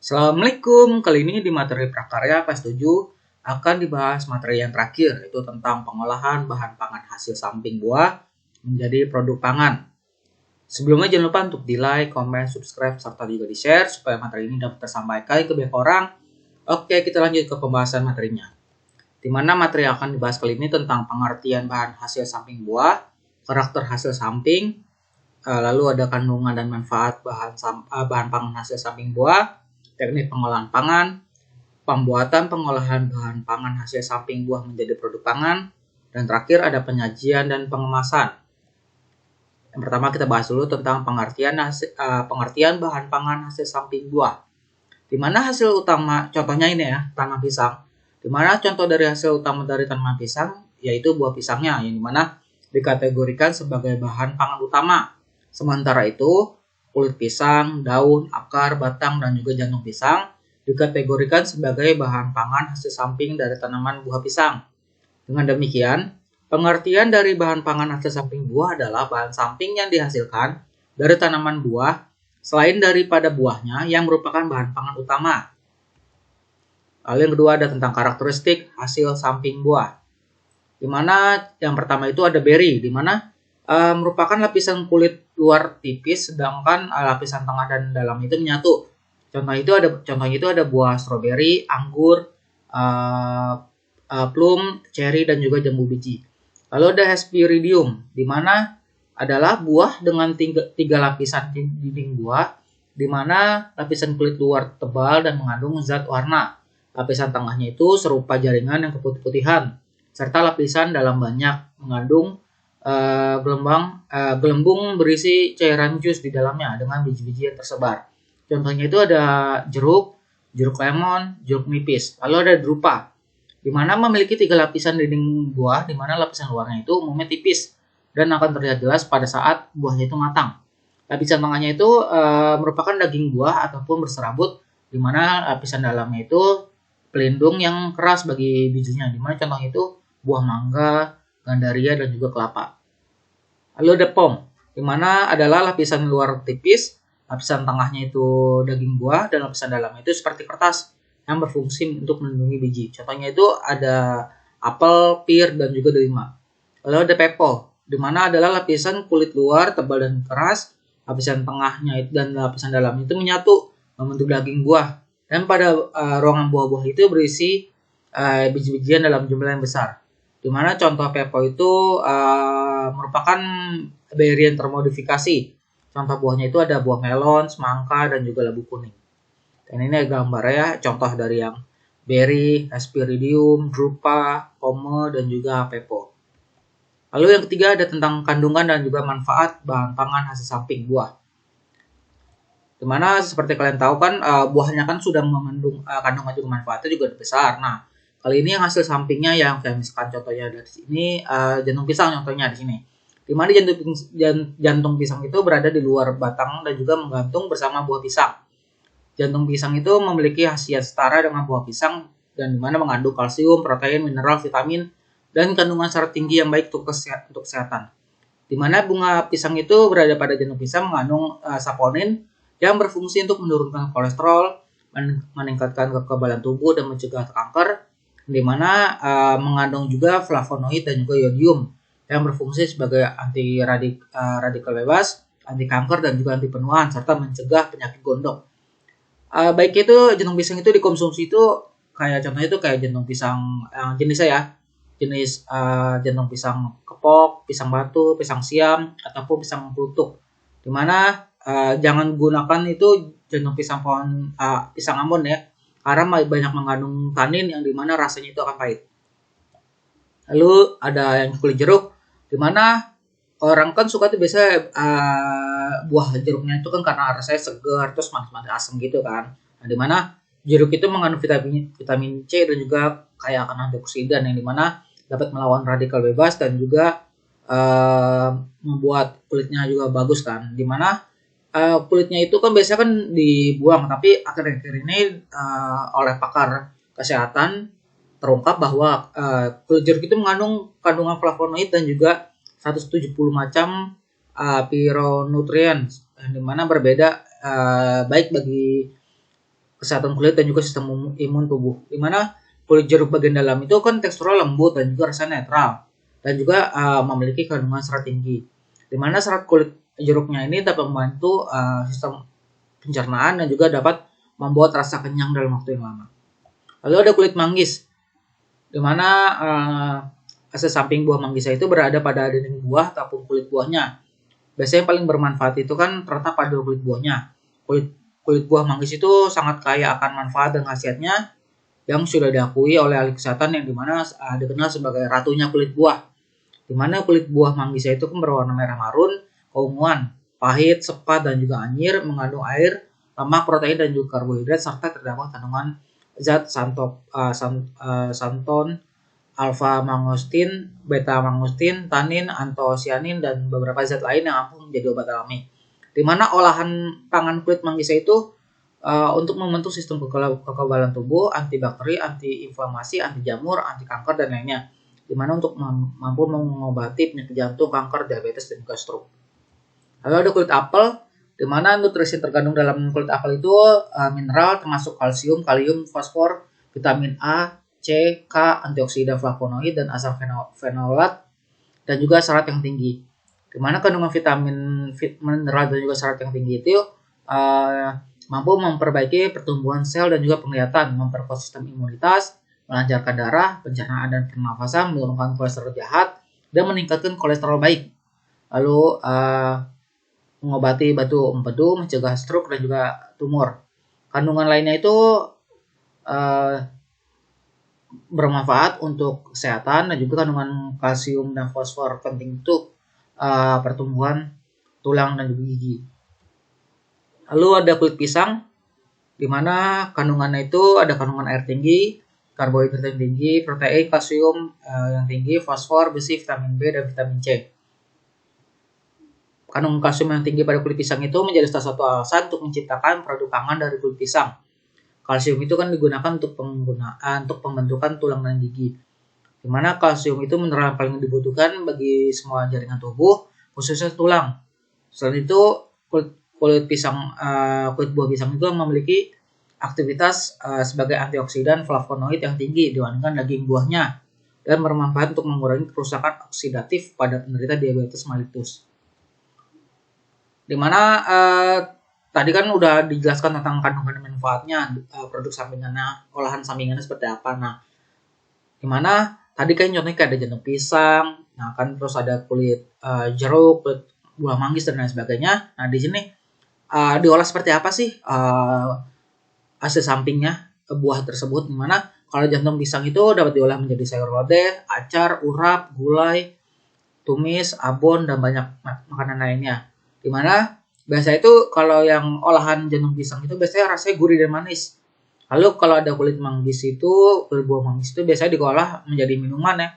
Assalamualaikum, kali ini di materi prakarya kelas 7 akan dibahas materi yang terakhir, yaitu tentang pengolahan bahan pangan hasil samping buah menjadi produk pangan. Sebelumnya jangan lupa untuk di like, komen, subscribe, serta juga di share supaya materi ini dapat tersampaikan ke banyak orang. Oke, kita lanjut ke pembahasan materinya. Di mana materi yang akan dibahas kali ini tentang pengertian bahan hasil samping buah, karakter hasil samping, lalu ada kandungan dan manfaat bahan pangan hasil samping buah, teknik pengolahan pangan, pembuatan pengolahan bahan pangan hasil samping buah menjadi produk pangan, dan terakhir ada penyajian dan pengemasan. Yang pertama kita bahas dulu tentang pengertian bahan pangan hasil samping buah. Di mana hasil utama, contohnya ini ya, tanaman pisang. Di mana contoh dari hasil utama dari tanaman pisang yaitu buah pisangnya, yang dimana dikategorikan sebagai bahan pangan utama. Sementara itu, kulit pisang, daun, akar, batang, dan juga jantung pisang dikategorikan sebagai bahan pangan hasil samping dari tanaman buah pisang. Dengan demikian, pengertian dari bahan pangan hasil samping buah adalah bahan samping yang dihasilkan dari tanaman buah selain daripada buahnya yang merupakan bahan pangan utama. Lalu yang kedua ada tentang karakteristik hasil samping buah. Di mana yang pertama itu ada berry, di mana merupakan lapisan kulit luar tipis, sedangkan lapisan tengah dan dalam itu menyatu. Contohnya itu ada buah stroberi, anggur, plum, cherry, dan juga jambu biji. Lalu ada hesperidium, di mana adalah buah dengan tiga lapisan dinding buah, di mana lapisan kulit luar tebal dan mengandung zat warna. Lapisan tengahnya itu serupa jaringan yang keputih-putihan, serta lapisan dalam banyak mengandung gelembung berisi cairan jus di dalamnya dengan biji-biji yang tersebar. Contohnya itu ada jeruk lemon, jeruk nipis. Lalu ada drupa, di mana memiliki tiga lapisan dinding buah, di mana lapisan luarnya itu umumnya tipis dan akan terlihat jelas pada saat buahnya itu matang. Lapisan tengahnya itu merupakan daging buah ataupun berserabut, di mana lapisan dalamnya itu pelindung yang keras bagi bijinya, di mana contohnya itu buah mangga, gandaria, dan juga kelapa. Lalu ada pom, di mana adalah lapisan luar tipis, lapisan tengahnya itu daging buah, dan lapisan dalamnya itu seperti kertas yang berfungsi untuk melindungi biji. Contohnya itu ada apel, pir, dan juga delima. Lalu ada pepo, di mana adalah lapisan kulit luar tebal dan keras, lapisan tengahnya dan lapisan dalamnya itu menyatu membentuk daging buah. Dan pada ruangan buah-buah itu berisi biji-bijian dalam jumlah yang besar. Di mana contoh pepo itu merupakan berry yang termodifikasi. Contoh buahnya itu ada buah melon, semangka, dan juga labu kuning. Dan ini gambar ya, contoh dari yang berry, hesperidium, drupa, pome, dan juga pepo. Lalu yang ketiga ada tentang kandungan dan juga manfaat bahan pangan hasil samping buah. Dimana seperti kalian tahu kan buahnya kan sudah mengandung kandungan juga manfaatnya juga besar. Nah, kali ini yang hasil sampingnya yang kayak misalkan contohnya dari sini jantung pisang contohnya di sini. Di mana jantung pisang itu berada di luar batang dan juga menggantung bersama buah pisang. Jantung pisang itu memiliki khasiat setara dengan buah pisang dan di mana mengandung kalsium, protein, mineral, vitamin, dan kandungan serat tinggi yang baik untuk kesehatan. Di mana bunga pisang itu berada pada jantung pisang mengandung saponin yang berfungsi untuk menurunkan kolesterol, meningkatkan kekebalan tubuh dan mencegah kanker, di mana mengandung juga flavonoid dan juga iodium yang berfungsi sebagai anti radikal bebas, anti kanker, dan juga anti penuaan serta mencegah penyakit gondok. Baik itu jantung pisang itu dikonsumsi itu kayak contohnya itu kayak jantung pisang jenisnya ya, jenis jantung pisang kepok, pisang batu, pisang siam, ataupun pisang pelutuk. Dimana jangan gunakan itu jantung pisang pisang Ambon ya, karena banyak mengandung tanin yang dimana rasanya itu akan pahit. Lalu ada yang kulit jeruk, dimana orang kan suka tuh biasa buah jeruknya itu kan karena rasanya segar terus manis-manis asam gitu kan. Nah, dimana jeruk itu mengandung vitamin C dan juga kaya akan antioksidan yang dimana dapat melawan radikal bebas dan juga membuat kulitnya juga bagus kan. Dimana kulitnya itu kan biasanya kan dibuang, tapi akhir-akhir ini oleh pakar kesehatan terungkap bahwa kulit jeruk itu mengandung kandungan flavonoid dan juga 170 macam phytonutrien yang dimana berbeda baik bagi kesehatan kulit dan juga sistem imun tubuh. Dimana kulit jeruk bagian dalam itu kan teksturnya lembut dan juga rasanya netral dan juga memiliki kandungan serat tinggi. Dimana serat kulit jeruknya ini dapat membantu sistem pencernaan dan juga dapat membuat rasa kenyang dalam waktu yang lama. Lalu ada kulit manggis, dimana hasil samping buah manggis itu berada pada dinding buah ataupun kulit buahnya. Biasanya yang paling bermanfaat itu kan terletak pada kulit buahnya. Kulit buah manggis itu sangat kaya akan manfaat dan khasiatnya yang sudah diakui oleh ahli kesehatan yang dimana dikenal sebagai ratunya kulit buah. Dimana kulit buah manggis itu kan berwarna merah marun, keunguan, pahit, sepat dan juga anyir, mengandung air, lemak, protein dan juga karbohidrat serta terdapat kandungan zat santon, alfa mangostin, beta mangostin, tanin, antosianin dan beberapa zat lain yang ampuh menjadi obat alami. Dimana olahan pangan kulit manggis itu untuk membentuk sistem kekebalan tubuh, antibakteri, antiinflamasi, anti jamur, anti kanker dan lainnya. Dimana untuk mampu mengobati penyakit jantung, kanker, diabetes dan juga stroke. Lalu ada kulit apel, dimana nutrisi terkandung dalam kulit apel itu mineral termasuk kalsium, kalium, fosfor, vitamin A, C, K, antioksidan, flavonoid dan asam fenolat dan juga serat yang tinggi. Dimana kandungan vitamin, mineral dan juga serat yang tinggi itu mampu memperbaiki pertumbuhan sel dan juga penglihatan, memperkuat sistem imunitas, melancarkan darah, pencernaan dan pernafasan, menurunkan kolesterol jahat, dan meningkatkan kolesterol baik. Lalu mengobati batu empedu, mencegah stroke dan juga tumor. Kandungan lainnya itu bermanfaat untuk kesehatan dan juga kandungan kalsium dan fosfor penting untuk pertumbuhan tulang dan juga gigi. Lalu ada kulit pisang, di mana kandungannya itu ada kandungan air tinggi, karbohidrat yang tinggi, protein, kalsium yang tinggi, fosfor, besi, vitamin B, dan vitamin C. Kandungan kalsium yang tinggi pada kulit pisang itu menjadi salah satu alasan untuk menciptakan produk pangan dari kulit pisang. Kalsium itu kan digunakan untuk pembentukan tulang dan gigi. Di mana kalsium itu mineral yang paling dibutuhkan bagi semua jaringan tubuh, khususnya tulang. Selain itu, kulit buah pisang itu memiliki aktivitas sebagai antioksidan flavonoid yang tinggi dibandingkan daging buahnya dan bermanfaat untuk mengurangi kerusakan oksidatif pada penderita diabetes mellitus. Dimana tadi kan udah dijelaskan tentang kandungan manfaatnya, produk sampingannya, olahan sampingannya seperti apa. Nah, dimana tadi kan contohnya kayak ada jantung pisang, nah kan terus ada kulit jeruk, kulit buah manggis dan lain sebagainya. Nah di sini diolah seperti apa sih hasil sampingnya buah tersebut, dimana kalau jantung pisang itu dapat diolah menjadi sayur lodeh, acar, urap, gulai, tumis, abon dan banyak makanan lainnya. Dimana biasa itu kalau yang olahan jantung pisang itu biasanya rasanya gurih dan manis. Lalu kalau ada kulit manggis itu, kulit buah manggis itu biasanya diolah menjadi minuman ya.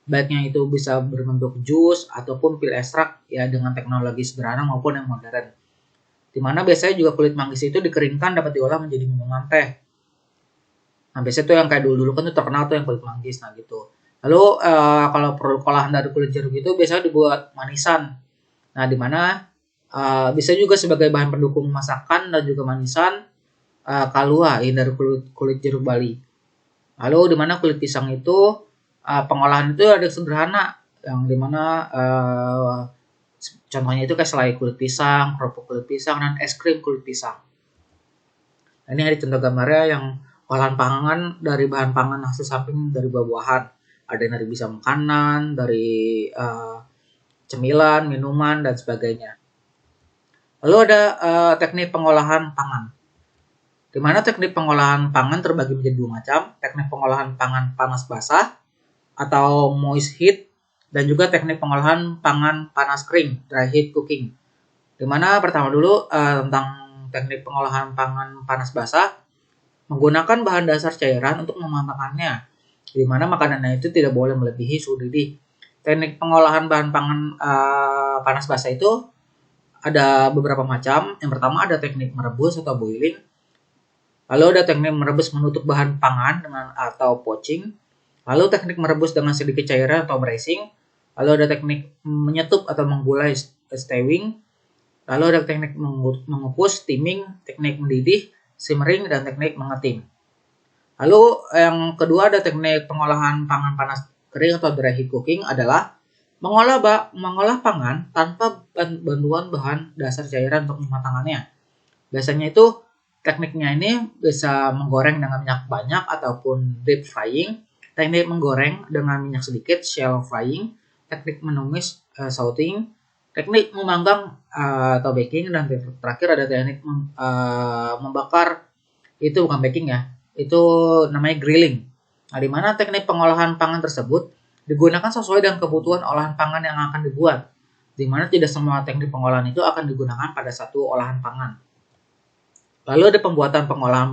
Baiknya itu bisa berbentuk jus ataupun pil ekstrak ya dengan teknologi sederhana maupun yang modern. Dimana biasanya juga kulit manggis itu dikeringkan dapat diolah menjadi minuman teh. Nah biasanya tuh yang kayak dulu kan tuh terkenal tuh yang kulit manggis, nah gitu. Lalu kalau produk olahan dari kulit jeruk itu biasanya dibuat manisan. Nah dimana bisa juga sebagai bahan pendukung masakan dan juga manisan kalua dari kulit jeruk Bali. Lalu dimana kulit pisang itu pengolahan itu ada sederhana yang dimana contohnya itu kayak selai kulit pisang, kerupuk kulit pisang, dan es krim kulit pisang. Nah, ini ada contoh gambarnya yang olahan pangan dari bahan pangan hasil samping dari buah-buahan. Ada yang dari bisa makanan, dari cemilan, minuman, dan sebagainya. Lalu ada teknik pengolahan pangan. Di mana teknik pengolahan pangan terbagi menjadi dua macam. Teknik pengolahan pangan panas basah atau moist heat, dan juga teknik pengolahan pangan panas kering, dry heat cooking. Dimana pertama dulu tentang teknik pengolahan pangan panas basah, menggunakan bahan dasar cairan untuk mematangkannya, dimana makanannya itu tidak boleh melebihi suhu didih. Teknik pengolahan bahan pangan panas basah itu ada beberapa macam. Yang pertama ada teknik merebus atau boiling. Lalu ada teknik merebus menutup bahan pangan dengan atau poaching. Lalu teknik merebus dengan sedikit cairan atau bracing. Lalu ada teknik menyetup atau menggulai stewing. Lalu ada teknik mengukus steaming, teknik mendidih, simmering, dan teknik mengeting. Lalu yang kedua ada teknik pengolahan pangan panas kering atau dry heat cooking adalah mengolah pangan tanpa bantuan bahan dasar cairan untuk mematangannya. Biasanya itu tekniknya ini bisa menggoreng dengan minyak banyak ataupun deep frying, teknik menggoreng dengan minyak sedikit shallow frying, teknik menumis sauteing, teknik memanggang atau baking, dan terakhir ada teknik membakar, itu bukan baking ya, itu namanya grilling. Nah, di mana teknik pengolahan pangan tersebut digunakan sesuai dengan kebutuhan olahan pangan yang akan dibuat, di mana tidak semua teknik pengolahan itu akan digunakan pada satu olahan pangan. Lalu ada pembuatan pengolahan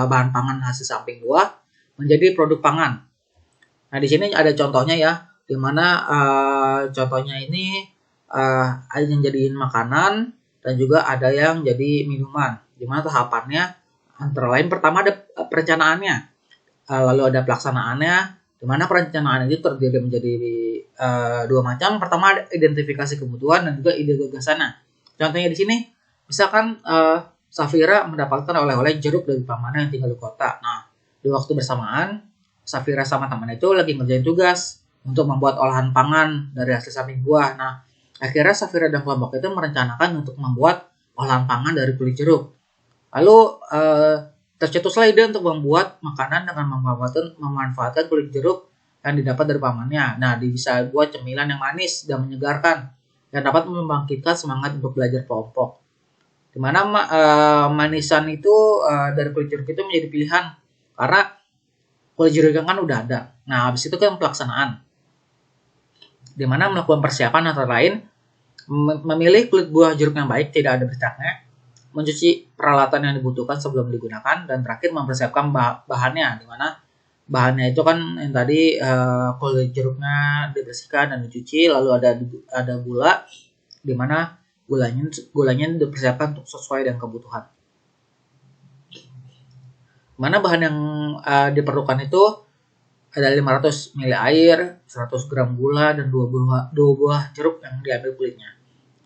bahan pangan hasil samping buah menjadi produk pangan. Nah, di sini ada contohnya ya, di mana contohnya ini ada yang jadiin makanan dan juga ada yang jadi minuman. Di mana tahapannya antara lain pertama ada perencanaannya, lalu ada pelaksanaannya, di mana perencanaan itu terdiri menjadi dua macam. Pertama ada identifikasi kebutuhan dan juga ide gagasannya. Contohnya di sini, misalkan Safira mendapatkan oleh-oleh jeruk dari pamannya yang tinggal di kota. Nah, di waktu bersamaan, Safira sama teman itu lagi ngerjain tugas untuk membuat olahan pangan dari hasil samping buah. Nah, akhirnya Safira dan kelompok itu merencanakan untuk membuat olahan pangan dari kulit jeruk. Lalu tercetuslah ide untuk membuat makanan dengan memanfaatkan kulit jeruk yang didapat dari pamannya. Nah, bisa buat cemilan yang manis dan menyegarkan dan dapat membangkitkan semangat untuk belajar kelompok. Dimana manisan itu dari kulit jeruk itu menjadi pilihan karena kulit jeruk kan udah ada. Nah, habis itu kan pelaksanaan, dimana melakukan persiapan antara lain memilih kulit buah jeruk yang baik, tidak ada bercaknya, mencuci peralatan yang dibutuhkan sebelum digunakan, dan terakhir mempersiapkan bahannya, dimana bahannya itu kan yang tadi kulit jeruknya dibersihkan dan dicuci, lalu ada gula, dimana gulanya dipersiapkan untuk sesuai dengan kebutuhan. Mana bahan yang diperlukan itu ada 500 ml air, 100 gram gula, dan 2 buah jeruk yang diambil kulitnya.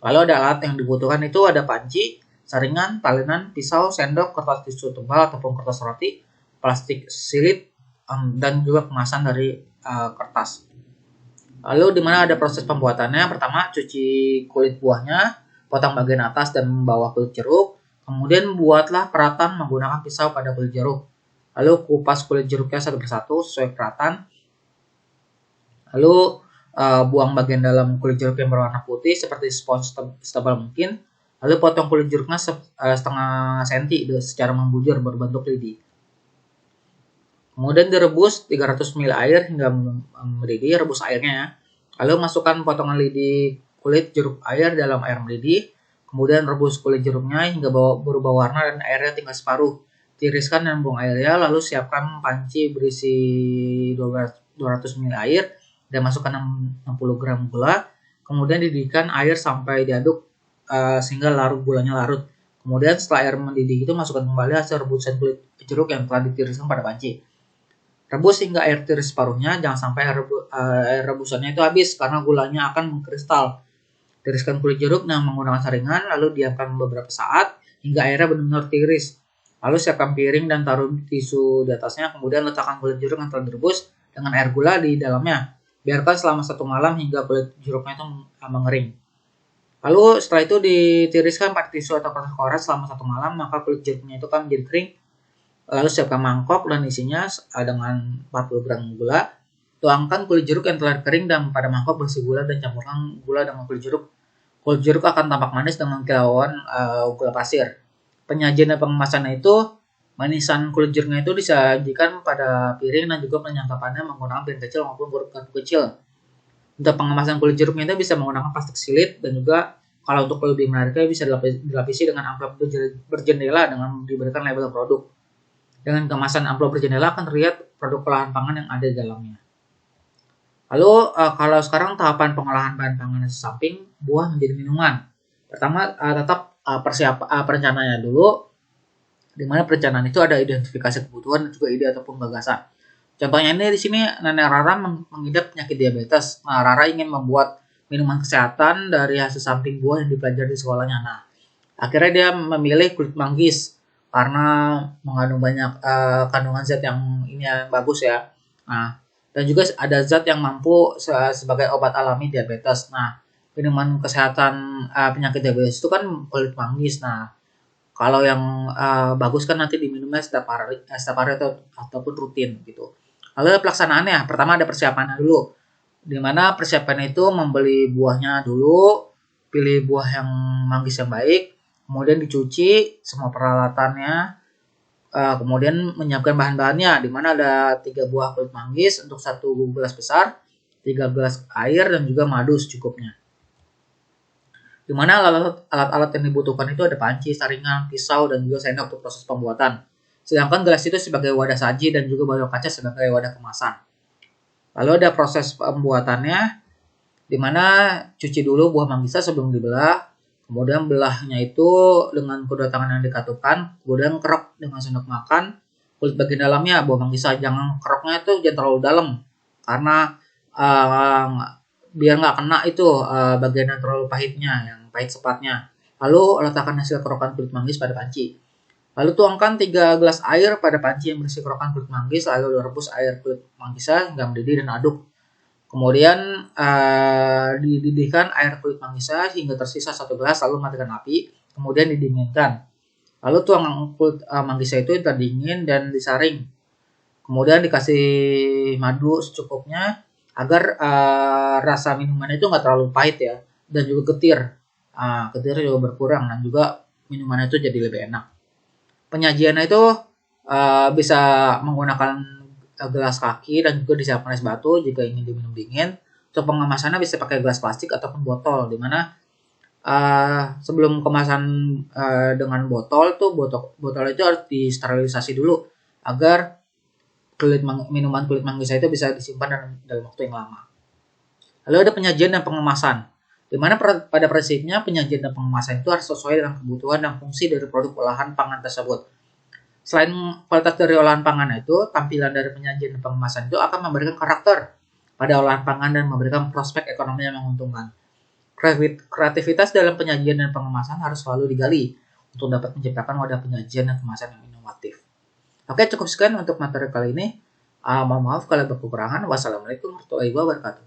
Lalu ada alat yang dibutuhkan itu ada panci, saringan, talenan, pisau, sendok, kertas tisu tebal ataupun kertas roti, plastik silit, dan juga kemasan dari kertas. Lalu di mana ada proses pembuatannya? Pertama, cuci kulit buahnya, potong bagian atas dan bawah kulit jeruk. Kemudian buatlah peratan menggunakan pisau pada kulit jeruk. Lalu kupas kulit jeruknya satu persatu sesuai peratan. Lalu buang bagian dalam kulit jeruk yang berwarna putih seperti spons setebal mungkin. Lalu potong kulit jeruknya setengah senti secara membujur berbentuk lidi. Kemudian direbus 300 ml air hingga mendidih, rebus airnya ya. Lalu masukkan potongan lidi kulit jeruk air dalam air mendidih. Kemudian rebus kulit jeruknya hingga berubah warna dan airnya tinggal separuh. Tiriskan dan buang airnya, lalu siapkan panci berisi 200 ml air dan masukkan 60 gram gula. Kemudian didihkan air sampai diaduk sehingga gulanya larut. Kemudian setelah air mendidih itu masukkan kembali hasil rebusan kulit jeruk yang telah ditiriskan pada panci. Rebus hingga air tiris separuhnya, jangan sampai air rebusannya itu habis karena gulanya akan mengkristal. Tiriskan kulit jeruk dengan menggunakan saringan, lalu diamkan beberapa saat hingga airnya benar-benar tiris. Lalu siapkan piring dan taruh tisu di atasnya, kemudian letakkan kulit jeruk yang telah direbus dengan air gula di dalamnya. Biarkan selama 1 malam hingga kulit jeruknya itu mengering. Lalu setelah itu ditiriskan pakai tisu atau kertas koret selama 1 malam, maka kulit jeruknya itu akan menjadi kering. Lalu siapkan mangkok dan isinya dengan 40 gram gula. Tuangkan kulit jeruk yang telah kering dan pada mangkok berisi gula dan campurkan gula dengan kulit jeruk. Kulit jeruk akan tampak manis dengan kilauan gula pasir. Penyajian dan pengemasannya itu manisan kulit jeruknya itu disajikan pada piring dan juga penyangkapannya menggunakan piring kecil maupun garpu kecil. Untuk pengemasan kulit jeruknya itu bisa menggunakan plastik silit dan juga kalau untuk lebih menariknya bisa dilapisi dengan amplop berjendela dengan diberikan label produk. Dengan kemasan amplop berjendela akan terlihat produk olahan pangan yang ada di dalamnya. Lalu kalau sekarang tahapan pengolahan bahan pangan samping buah menjadi minuman. Pertama tetap perencanaannya dulu, di mana perencanaan itu ada identifikasi kebutuhan dan juga ide ataupun gagasan. Contohnya ini di sini Nenek Rara mengidap penyakit diabetes. Nah, Rara ingin membuat minuman kesehatan dari hasil samping buah yang dipelajari di sekolahnya. Nah, akhirnya dia memilih kulit manggis. karena mengandung banyak kandungan zat yang ini yang bagus ya. Nah, dan juga ada zat yang mampu sebagai obat alami diabetes. Nah, minuman kesehatan penyakit diabetes itu kan kulit manggis. Nah, kalau yang bagus kan nanti diminumnya setiap hari ataupun rutin gitu. Lalu pelaksanaannya, pertama ada persiapannya dulu. Di mana persiapan itu membeli buahnya dulu, pilih buah yang manggis yang baik, kemudian dicuci semua peralatannya, kemudian menyiapkan bahan-bahannya, di mana ada 3 buah kulit manggis untuk 1 gelas besar, 3 gelas air, dan juga madu secukupnya. Di mana alat-alat yang dibutuhkan itu ada panci, saringan, pisau, dan juga sendok untuk proses pembuatan. Sedangkan gelas itu sebagai wadah saji dan juga botol kaca sebagai wadah kemasan. Lalu ada proses pembuatannya, di mana cuci dulu buah manggisnya sebelum dibelah, kemudian belahnya itu dengan kedua tangan yang dikatukan, kemudian kerok dengan sendok makan, kulit bagian dalamnya buah manggisnya, jangan keroknya itu jangan terlalu dalam, karena biar nggak kena itu bagian yang terlalu pahitnya, yang pahit sepatnya. Lalu letakkan hasil kerokan kulit manggis pada panci. Lalu tuangkan 3 gelas air pada panci yang berisi kerokan kulit manggis, lalu rebus air kulit manggisnya hingga mendidih dan aduk. Kemudian dididihkan air kulit manggisnya hingga tersisa 1 gelas, lalu matikan api, kemudian didinginkan. Lalu tuang kulit manggisnya itu terdingin dan disaring. Kemudian dikasih madu secukupnya agar rasa minuman itu nggak terlalu pahit ya, dan juga getir. Getir juga berkurang dan juga minuman itu jadi lebih enak. Penyajiannya itu bisa menggunakan gelas kaki dan juga disiapkan es batu jika ingin diminum dingin. Untuk pengemasannya bisa pakai gelas plastik ataupun botol, dimana sebelum kemasan dengan botol tuh botol itu harus disterilisasi dulu agar minuman kulit manggis itu bisa disimpan dalam waktu yang lama. Lalu ada penyajian dan pengemasan, di mana pada prinsipnya penyajian dan pengemasan itu harus sesuai dengan kebutuhan dan fungsi dari produk olahan pangan tersebut. Selain kualitas dari olahan pangan itu, tampilan dari penyajian dan pengemasan itu akan memberikan karakter pada olahan pangan dan memberikan prospek ekonomi yang menguntungkan. Kreativitas dalam penyajian dan pengemasan harus selalu digali untuk dapat menciptakan wadah penyajian dan kemasan yang inovatif. Oke, cukup sekian untuk materi kali ini. Mohon maaf kalau ada kekurangan. Wassalamualaikum warahmatullahi wabarakatuh.